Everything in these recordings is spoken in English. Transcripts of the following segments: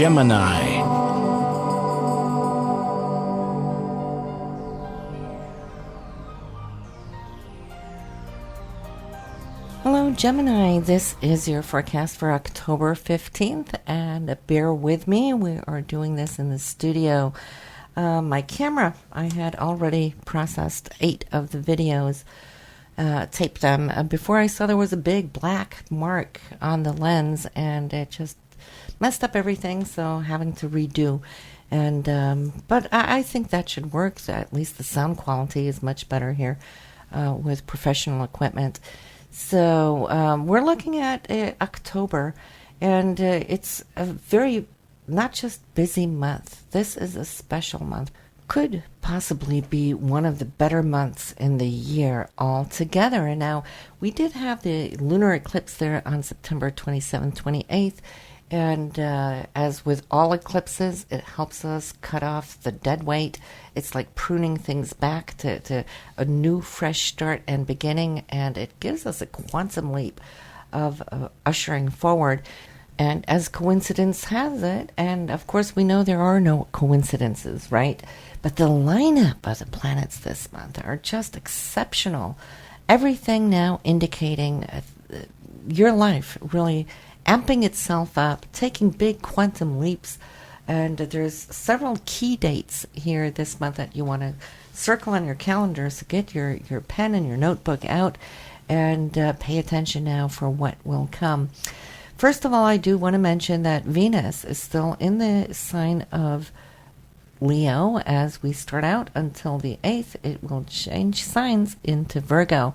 Gemini. Hello, Gemini. This is your forecast for October 15th, and bear with me. We are doing this in the studio. My camera, I had already processed 8 of the videos, taped them before I saw there was a big black mark on the lens, and it just messed up everything, so having to redo. And but I think that should work. So at least the sound quality is much better here with professional equipment. So we're looking at October, and it's a very not just busy month. This is a special month. Could possibly be one of the better months in the year altogether. And now we did have the lunar eclipse there on September 27th, 28th. And as with all eclipses, it helps us cut off the dead weight. It's like pruning things back to a new, fresh start and beginning. And it gives us a quantum leap of ushering forward. And as coincidence has it, and of course we know there are no coincidences, right? But the lineup of the planets this month are just exceptional. Everything now indicating your life really amping itself up, taking big quantum leaps. And there's several key dates here this month that you want to circle on your calendar. So get your pen and your notebook out and pay attention now for what will come. First of all, I do want to mention that Venus is still in the sign of Leo as we start out until the 8th. It will change signs into Virgo.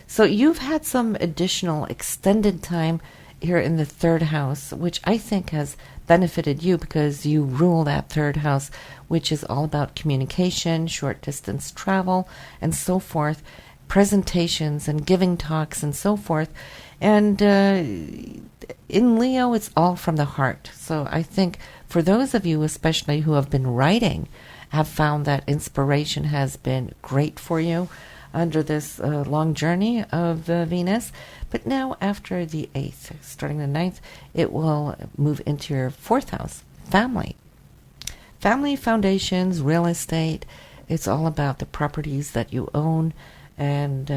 So you've had some additional extended time here in the 3rd house, which I think has benefited you because you rule that 3rd house, which is all about communication, short distance travel, and so forth, presentations and giving talks and so forth. And in Leo, it's all from the heart. So I think for those of you, especially who have been writing, have found that inspiration has been great for you under this long journey of Venus. But now after the 8th, starting the 9th, it will move into your 4th house, family. Family, foundations, real estate. It's all about the properties that you own and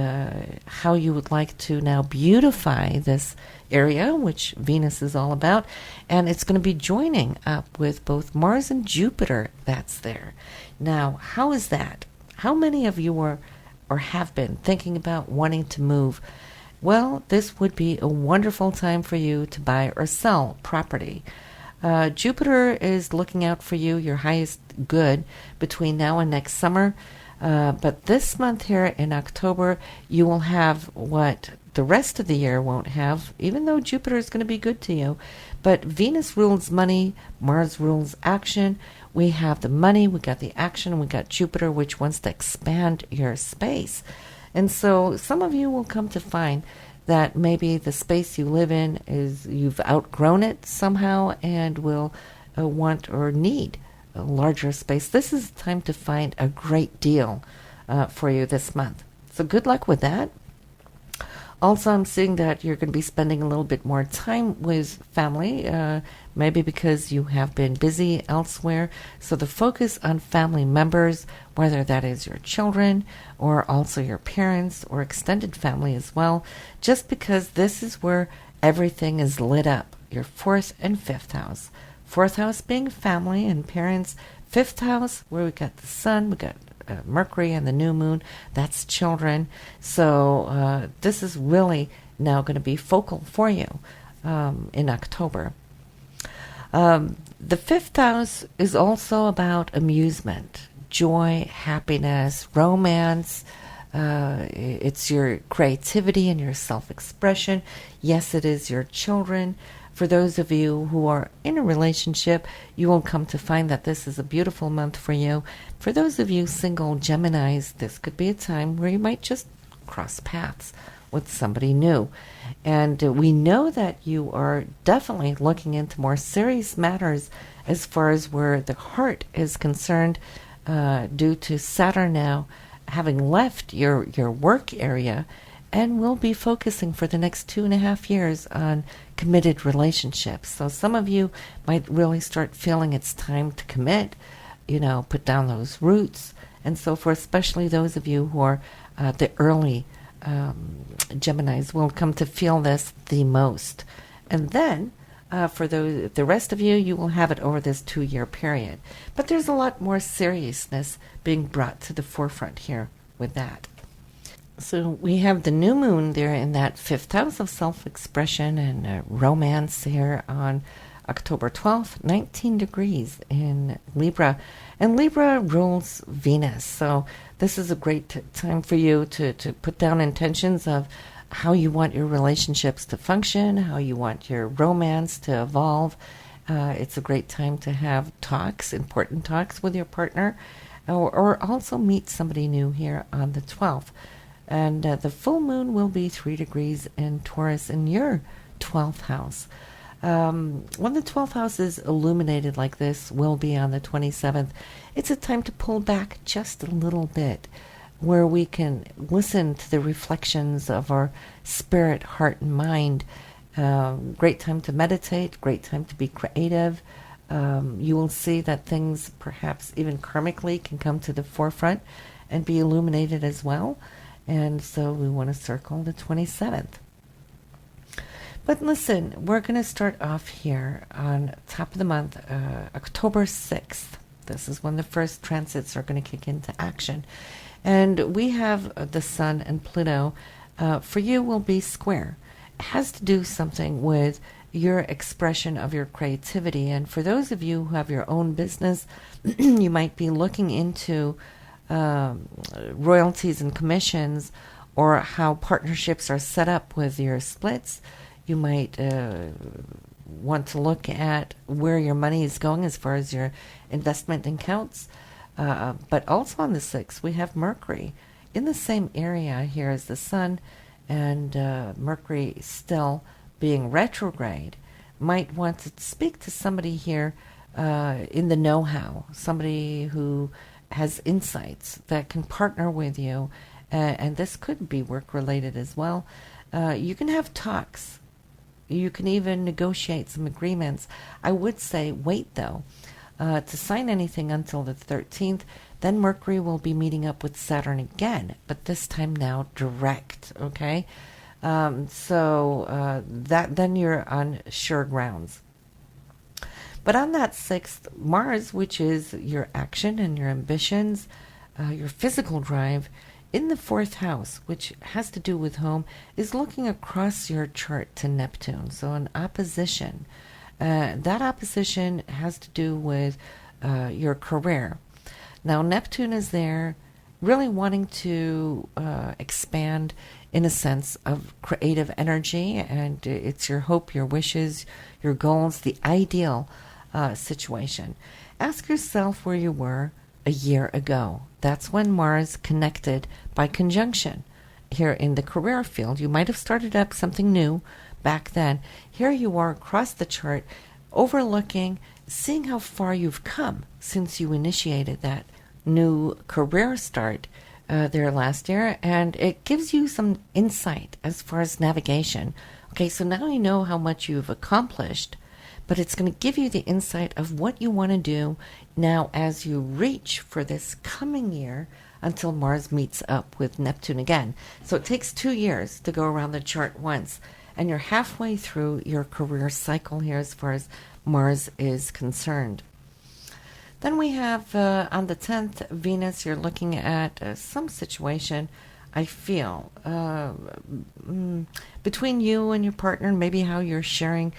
how you would like to now beautify this area, which Venus is all about. And it's going to be joining up with both Mars and Jupiter that's there. Now, how is that? How many of you are or have been thinking about wanting to move? Well, this would be a wonderful time for you to buy or sell property. Jupiter is looking out for you, your highest good, between now and next summer. But this month here in October, you will have what the rest of the year won't have, even though Jupiter is going to be good to you. But Venus rules money, Mars rules action. We have the money, we got the action, we got Jupiter, which wants to expand your space. And so some of you will come to find that maybe the space you live in is you've outgrown it somehow and will want or need a larger space. This is time to find a great deal for you this month. So good luck with that. Also, I'm seeing that you're going to be spending a little bit more time with family, maybe because you have been busy elsewhere. So the focus on family members, whether that is your children or also your parents or extended family as well, just because this is where everything is lit up, your 4th and 5th house. 4th house being family and parents. 5th house, where we got the sun, we got Mercury and the new moon, that's children. So this is really now going to be focal for you in October. The 5th house is also about amusement, joy, happiness, romance. It's your creativity and your self-expression. Yes, it is your children. For those of you who are in a relationship, you will come to find that this is a beautiful month for you. For those of you single Geminis, this could be a time where you might just cross paths with somebody new. And we know that you are definitely looking into more serious matters as far as where the heart is concerned, due to Saturn now having left your work area and we'll be focusing for the next 2.5 years on committed relationships. So some of you might really start feeling it's time to commit, put down those roots and so forth, especially those of you who are the early Geminis will come to feel this the most. And then for the rest of you, you will have it over this 2-year period. But there's a lot more seriousness being brought to the forefront here with that. So we have the new moon there in that 5th house of self-expression and romance here on October 12th, 19 degrees in Libra. And Libra rules Venus. So this is a great time for you to put down intentions of how you want your relationships to function, how you want your romance to evolve. It's a great time to have talks, important talks with your partner, or also meet somebody new here on the 12th. And the full moon will be 3 degrees in Taurus in your 12th house. When the 12th house is illuminated like this, will be on the 27th, it's a time to pull back just a little bit, where we can listen to the reflections of our spirit, heart, and mind. Great time to meditate, great time to be creative. You will see that things perhaps even karmically can come to the forefront and be illuminated as well. And so we want to circle the 27th. But listen, we're going to start off here on top of the month, October 6th. This is when the first transits are going to kick into action. And we have the Sun and Pluto. For you will be square. It has to do something with your expression of your creativity. And for those of you who have your own business, you might be looking into royalties and commissions, or how partnerships are set up with your splits. You might want to look at where your money is going as far as your investment accounts. But also on the 6th, we have Mercury in the same area here as the Sun, and Mercury still being retrograde. Might want to speak to somebody here in the know-how, somebody who has insights that can partner with you, and this could be work-related as well. You can have talks. You can even negotiate some agreements. I would say wait, though, to sign anything until the 13th. Then Mercury will be meeting up with Saturn again, but this time now direct, okay? So then you're on sure grounds. But on that 6th, Mars, which is your action and your ambitions, your physical drive, in the 4th house, which has to do with home, is looking across your chart to Neptune. So an opposition. That opposition has to do with your career. Now, Neptune is there really wanting to expand in a sense of creative energy, and it's your hope, your wishes, your goals, the ideal situation. Ask yourself where you were a year ago. That's when Mars connected by conjunction. Here in the career field, you might have started up something new back then. Here you are across the chart, overlooking, seeing how far you've come since you initiated that new career start there last year, and it gives you some insight as far as navigation. Okay, so now you know how much you've accomplished, but it's going to give you the insight of what you want to do now as you reach for this coming year until Mars meets up with Neptune again. So it takes 2 years to go around the chart once, and you're halfway through your career cycle here as far as Mars is concerned. Then we have on the 10th, Venus. You're looking at some situation, I feel, between you and your partner, maybe how you're sharing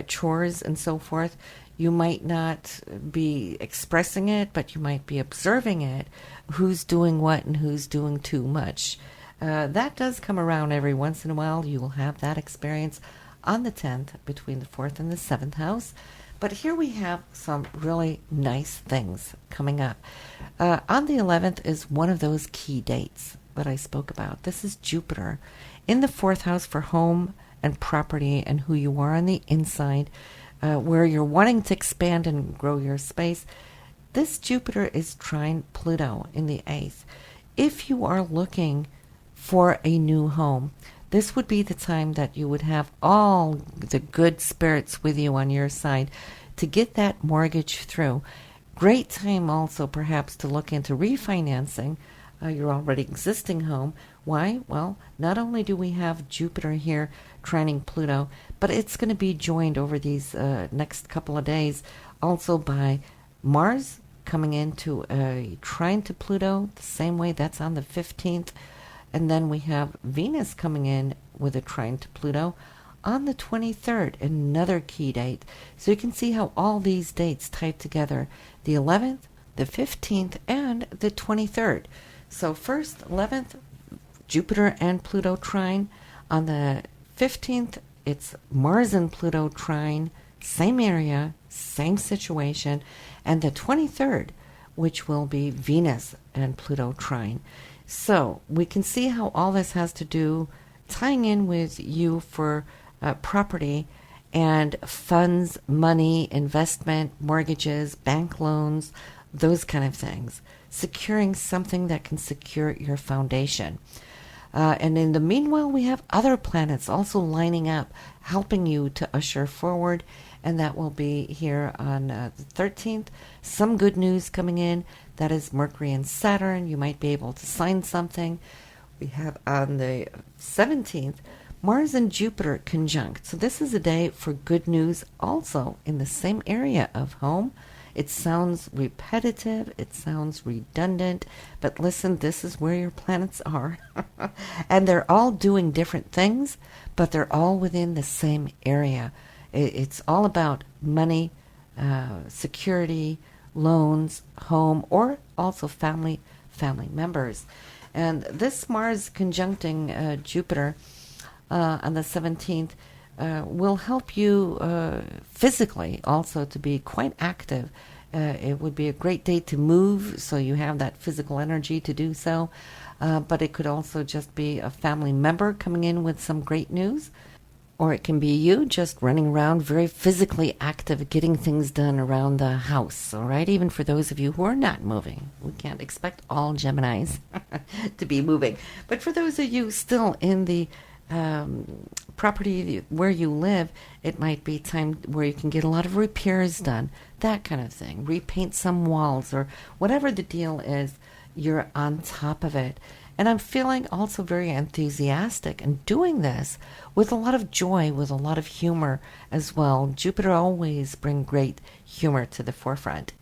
chores and so forth. You might not be expressing it, but you might be observing it, who's doing what and who's doing too much. That does come around every once in a while. You will have that experience on the 10th between the 4th and the 7th house. But here we have some really nice things coming up. On the 11th is one of those key dates that I spoke about. This is Jupiter in the 4th house for home and property and who you are on the inside, where you're wanting to expand and grow your space. This Jupiter is trine Pluto in the 8th. If you are looking for a new home. This would be the time that you would have all the good spirits with you on your side to get that mortgage through. Great time also perhaps to look into refinancing your already existing home. Why? Well, not only do we have Jupiter here trining Pluto, but it's going to be joined over these next couple of days also by Mars coming into a trine to Pluto the same way. That's on the 15th. And then we have Venus coming in with a trine to Pluto on the 23rd, another key date. So you can see how all these dates tie together, the 11th, the 15th, and the 23rd. So first, 11th, Jupiter and Pluto trine. On the 15th, it's Mars and Pluto trine, same area, same situation. And the 23rd, which will be Venus and Pluto trine. So we can see how all this has to do, tying in with you for property and funds, money, investment, mortgages, bank loans, those kind of things. Securing something that can secure your foundation. And in the meanwhile, we have other planets also lining up, helping you to usher forward. And that will be here on the 13th. Some good news coming in. That is Mercury and Saturn. You might be able to sign something. We have on the 17th, Mars and Jupiter conjunct. So this is a day for good news also in the same area of home. It sounds repetitive. It sounds redundant. But listen, this is where your planets are. And they're all doing different things, but they're all within the same area. It's all about money, security, loans, home, or also family members. And this Mars conjuncting Jupiter on the 17th will help you physically also to be quite active. It would be a great day to move, so you have that physical energy to do so. But it could also just be a family member coming in with some great news. Or it can be you just running around very physically active, getting things done around the house, all right? Even for those of you who are not moving. We can't expect all Geminis to be moving. But for those of you still in the property where you live, it might be time where you can get a lot of repairs done, that kind of thing. Repaint some walls or whatever the deal is, you're on top of it. And I'm feeling also very enthusiastic and doing this with a lot of joy, with a lot of humor as well. Jupiter always brings great humor to the forefront.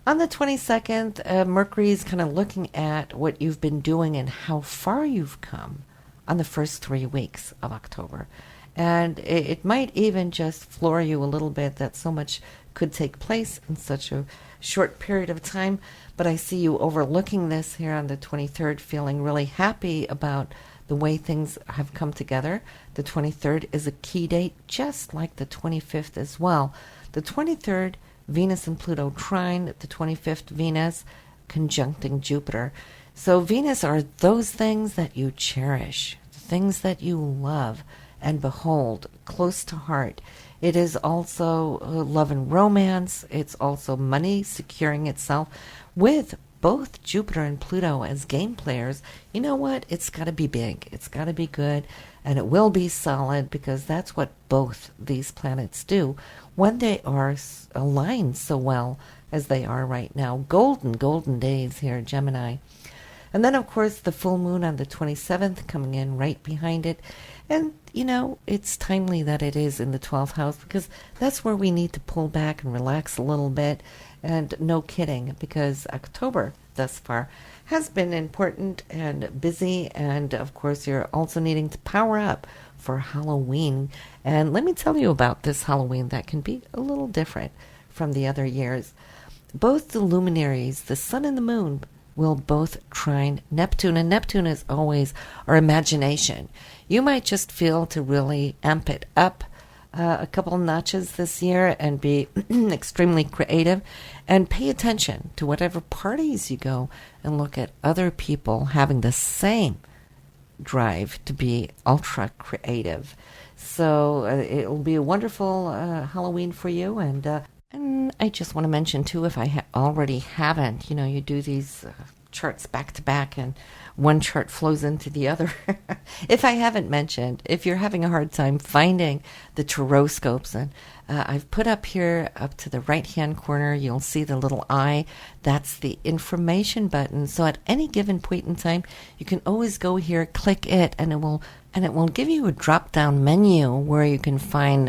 On the 22nd, Mercury is kind of looking at what you've been doing and how far you've come on the first 3 weeks of October. And it might even just floor you a little bit that so much could take place in such a short period of time. But I see you overlooking this here on the 23rd, feeling really happy about the way things have come together. The 23rd is a key date, just like the 25th as well. The 23rd, Venus and Pluto trine. The 25th, Venus conjuncting Jupiter. So Venus are those things that you cherish, the things that you love and behold close to heart. It is also love and romance. It's also money securing itself. With both Jupiter and Pluto as game players, you know what? It's got to be big. It's got to be good. And it will be solid because that's what both these planets do when they are aligned so well as they are right now. Golden days here, Gemini. And then, of course, the full moon on the 27th coming in right behind it. And, you know, it's timely that it is in the 12th house because that's where we need to pull back and relax a little bit. And no kidding, because October thus far has been important and busy. And, of course, you're also needing to power up for Halloween. And let me tell you about this Halloween that can be a little different from the other years. Both the luminaries, the sun and the moon, will both trine Neptune. And Neptune is always our imagination. You might just feel to really amp it up a couple notches this year and be extremely creative and pay attention to whatever parties you go and look at other people having the same drive to be ultra creative. So it will be a wonderful Halloween for you. And I just want to mention too, if I already haven't, you know, you do these charts back to back and one chart flows into the other. If I haven't mentioned, if you're having a hard time finding the Taroscopes, and I've put up here up to the right hand corner, you'll see the little eye. That's the information button. So at any given point in time, you can always go here, click it, and it will give you a drop down menu where you can find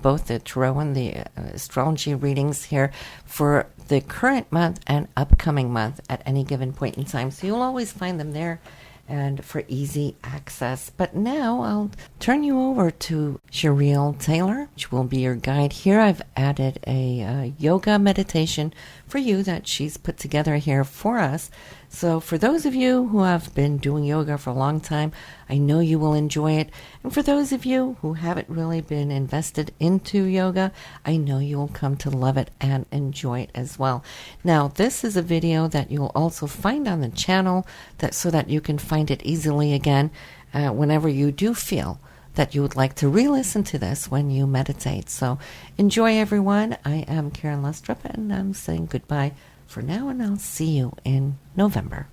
both the tarot and the astrology readings here for the current month and upcoming month at any given point in time. So you'll always find them there and for easy access. But now I'll turn you over to Sherile Turner, which will be your guide here. I've added a yoga meditation for you that she's put together here for us. So for those of you who have been doing yoga for a long time, I know you will enjoy it. And for those of you who haven't really been invested into yoga, I know you will come to love it and enjoy it as well. Now, this is a video that you'll also find on the channel so that you can find it easily again whenever you do feel that you would like to re-listen to this when you meditate. So enjoy, everyone. I am Karen Lustrup, and I'm saying goodbye for now, and I'll see you in November.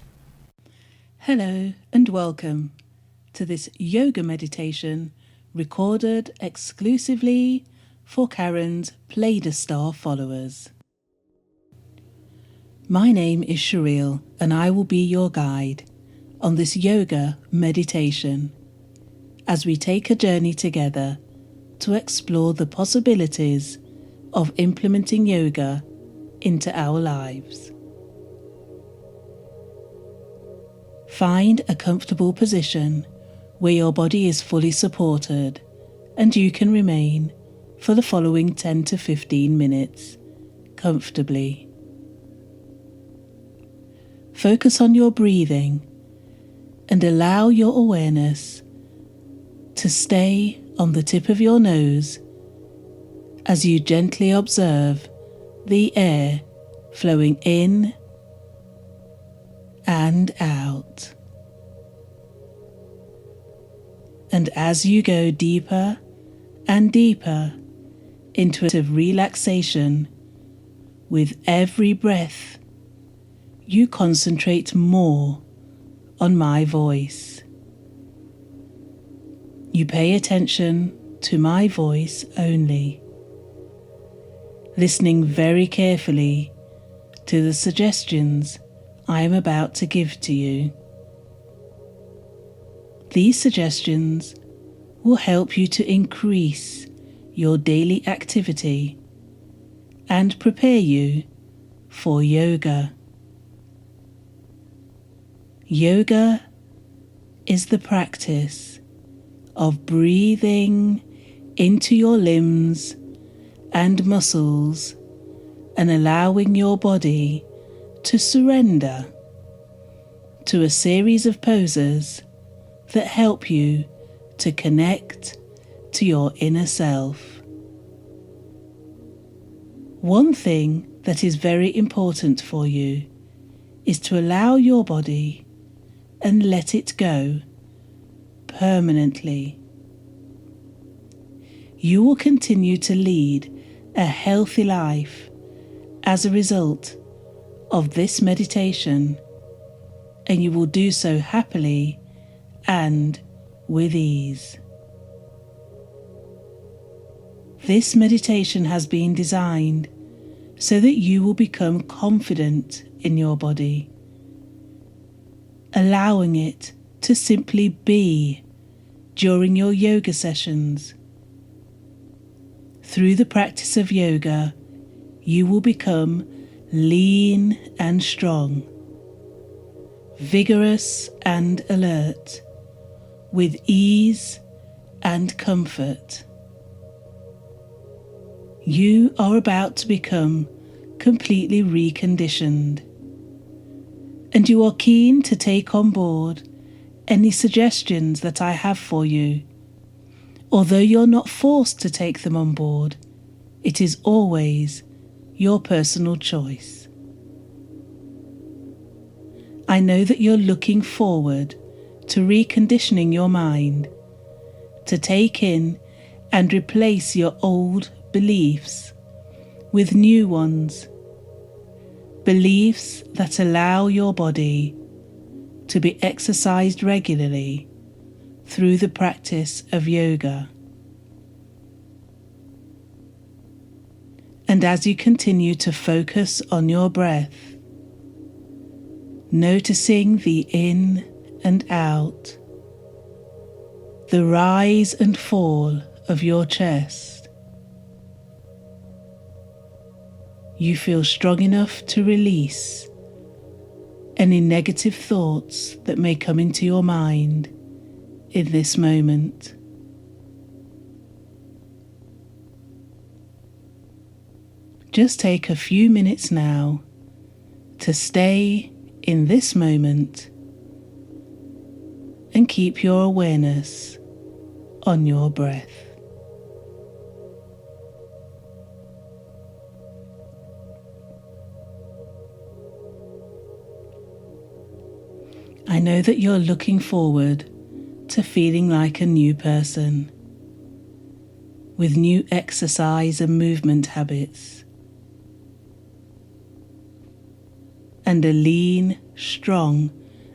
Hello and welcome to this yoga meditation recorded exclusively for Karen's Play-the-Star followers. My name is Sherile, and I will be your guide on this yoga meditation as we take a journey together to explore the possibilities of implementing yoga into our lives. Find a comfortable position where your body is fully supported and you can remain for the following 10 to 15 minutes comfortably. Focus on your breathing and allow your awareness to stay on the tip of your nose as you gently observe the air flowing in and out. And as you go deeper and deeper into a relaxation with every breath, you concentrate more on my voice. You pay attention to my voice only, listening very carefully to the suggestions I am about to give to you. These suggestions will help you to increase your daily activity and prepare you for yoga. Yoga is the practice of breathing into your limbs and muscles and allowing your body to surrender to a series of poses that help you to connect to your inner self. One thing that is very important for you is to allow your body and let it go permanently. You will continue to lead a healthy life as a result of this meditation, and you will do so happily and with ease. This meditation has been designed so that you will become confident in your body, allowing it to simply be during your yoga sessions. Through the practice of yoga, you will become lean and strong, vigorous and alert, with ease and comfort. You are about to become completely reconditioned, and you are keen to take on board any suggestions that I have for you. Although you're not forced to take them on board, it is always your personal choice. I know that you're looking forward to reconditioning your mind, to take in and replace your old beliefs with new ones, beliefs that allow your body to be exercised regularly through the practice of yoga. And as you continue to focus on your breath, noticing the in and out, the rise and fall of your chest, you feel strong enough to release any negative thoughts that may come into your mind in this moment. Just take a few minutes now to stay in this moment and keep your awareness on your breath. I know that you're looking forward to feeling like a new person with new exercise and movement habits, and a lean, strong,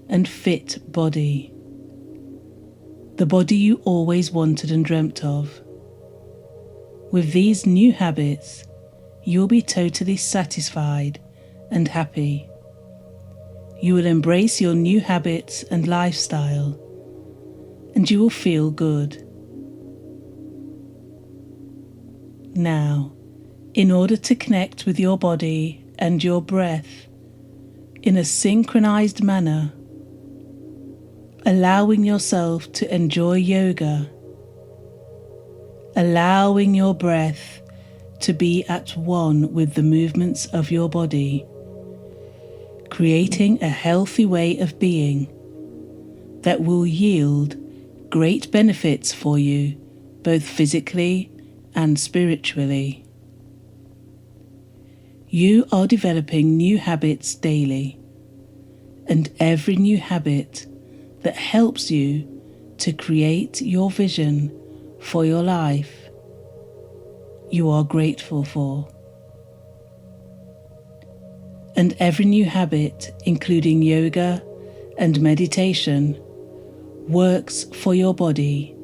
and fit body. The body you always wanted and dreamt of. With these new habits, you'll be totally satisfied and happy. You will embrace your new habits and lifestyle, and you will feel good. Now, in order to connect with your body and your breath in a synchronized manner, allowing yourself to enjoy yoga, allowing your breath to be at one with the movements of your body, creating a healthy way of being that will yield great benefits for you, both physically and spiritually. You are developing new habits daily, and every new habit that helps you to create your vision for your life, you are grateful for. And every new habit, including yoga and meditation, works for your body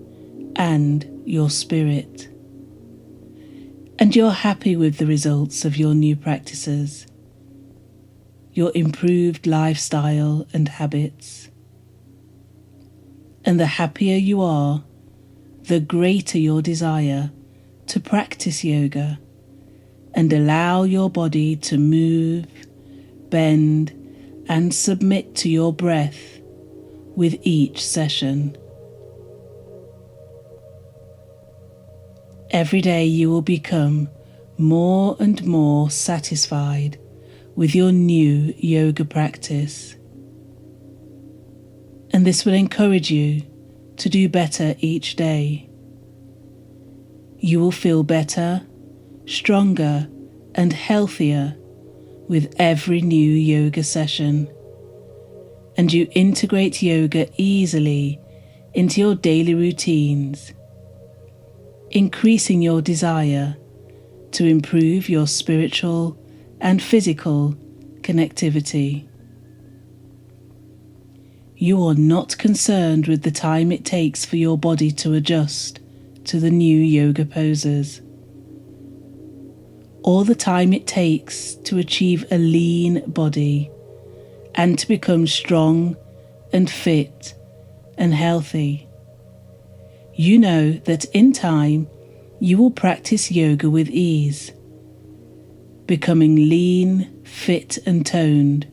and your spirit. And you're happy with the results of your new practices, your improved lifestyle and habits. And the happier you are, the greater your desire to practice yoga and allow your body to move, bend, and submit to your breath with each session. Every day you will become more and more satisfied with your new yoga practice. And this will encourage you to do better each day. You will feel better, stronger, and healthier with every new yoga session. And you integrate yoga easily into your daily routines, increasing your desire to improve your spiritual and physical connectivity. You are not concerned with the time it takes for your body to adjust to the new yoga poses, or the time it takes to achieve a lean body and to become strong and fit and healthy. You know that in time you will practice yoga with ease, becoming lean, fit and toned.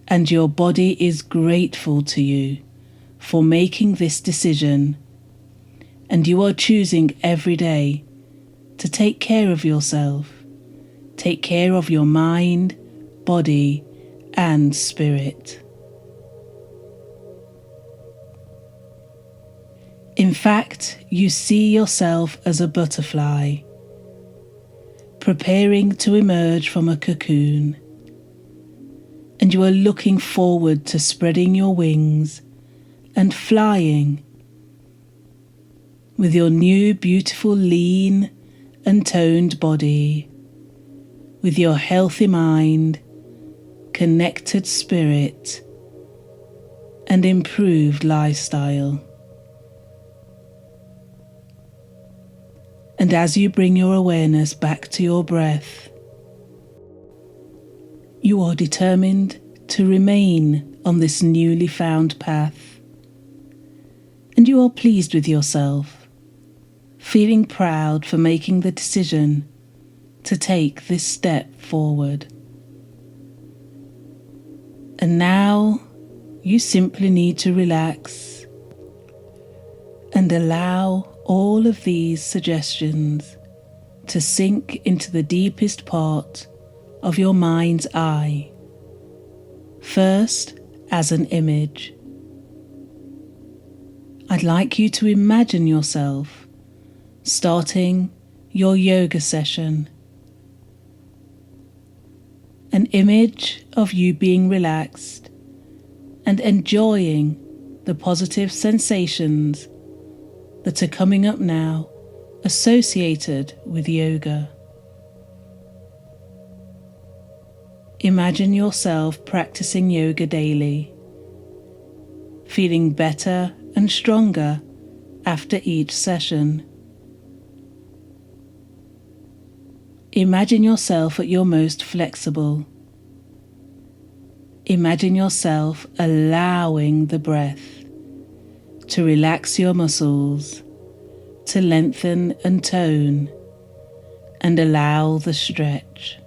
And your body is grateful to you for making this decision, and you are choosing every day to take care of yourself, take care of your mind, body and spirit. In fact, you see yourself as a butterfly, preparing to emerge from a cocoon, and you are looking forward to spreading your wings and flying with your new beautiful lean and toned body, with your healthy mind, connected spirit, and improved lifestyle. And as you bring your awareness back to your breath, you are determined to remain on this newly found path. And you are pleased with yourself, feeling proud for making the decision to take this step forward. And now you simply need to relax and allow all of these suggestions to sink into the deepest part of your mind's eye. First, as an image. I'd like you to imagine yourself starting your yoga session. An image of you being relaxed and enjoying the positive sensations that are coming up now associated with yoga. Imagine yourself practicing yoga daily, feeling better and stronger after each session. Imagine yourself at your most flexible. Imagine yourself allowing the breath to relax your muscles, to lengthen and tone, and allow the stretch.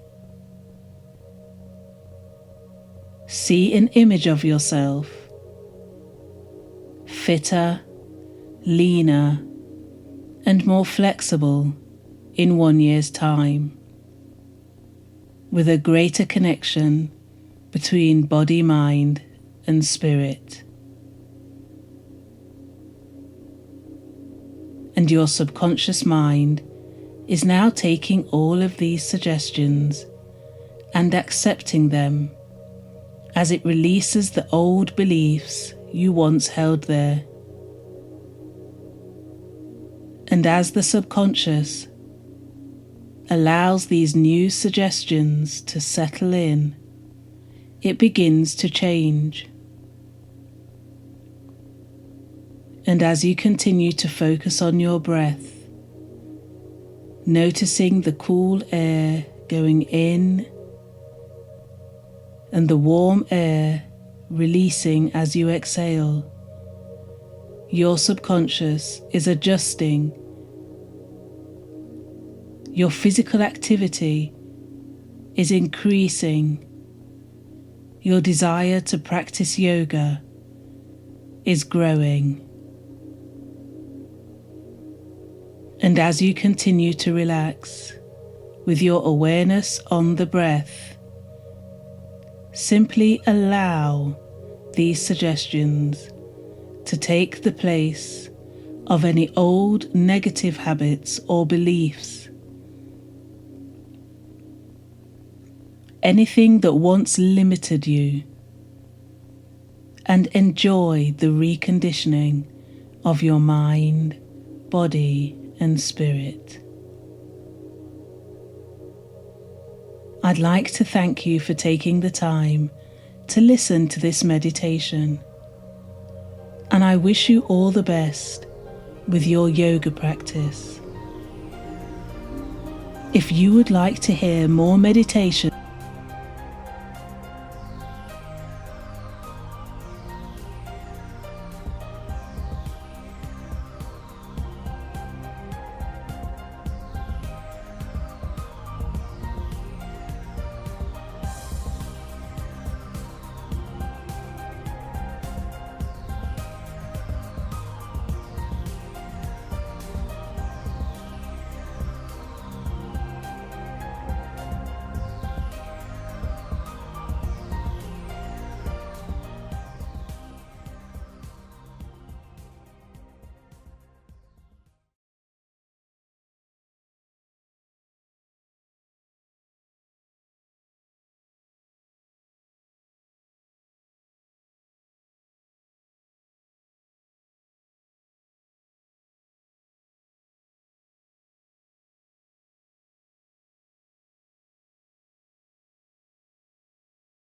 See an image of yourself, fitter, leaner, and more flexible in 1 year's time, with a greater connection between body, mind, and spirit. And your subconscious mind is now taking all of these suggestions and accepting them as it releases the old beliefs you once held there. And as the subconscious allows these new suggestions to settle in, it begins to change. And as you continue to focus on your breath, noticing the cool air going in and the warm air releasing as you exhale, your subconscious is adjusting. Your physical activity is increasing. Your desire to practice yoga is growing. And as you continue to relax with your awareness on the breath, simply allow these suggestions to take the place of any old negative habits or beliefs. Anything that once limited you, and enjoy the reconditioning of your mind, body, and spirit. I'd like to thank you for taking the time to listen to this meditation, and I wish you all the best with your yoga practice. If you would like to hear more meditation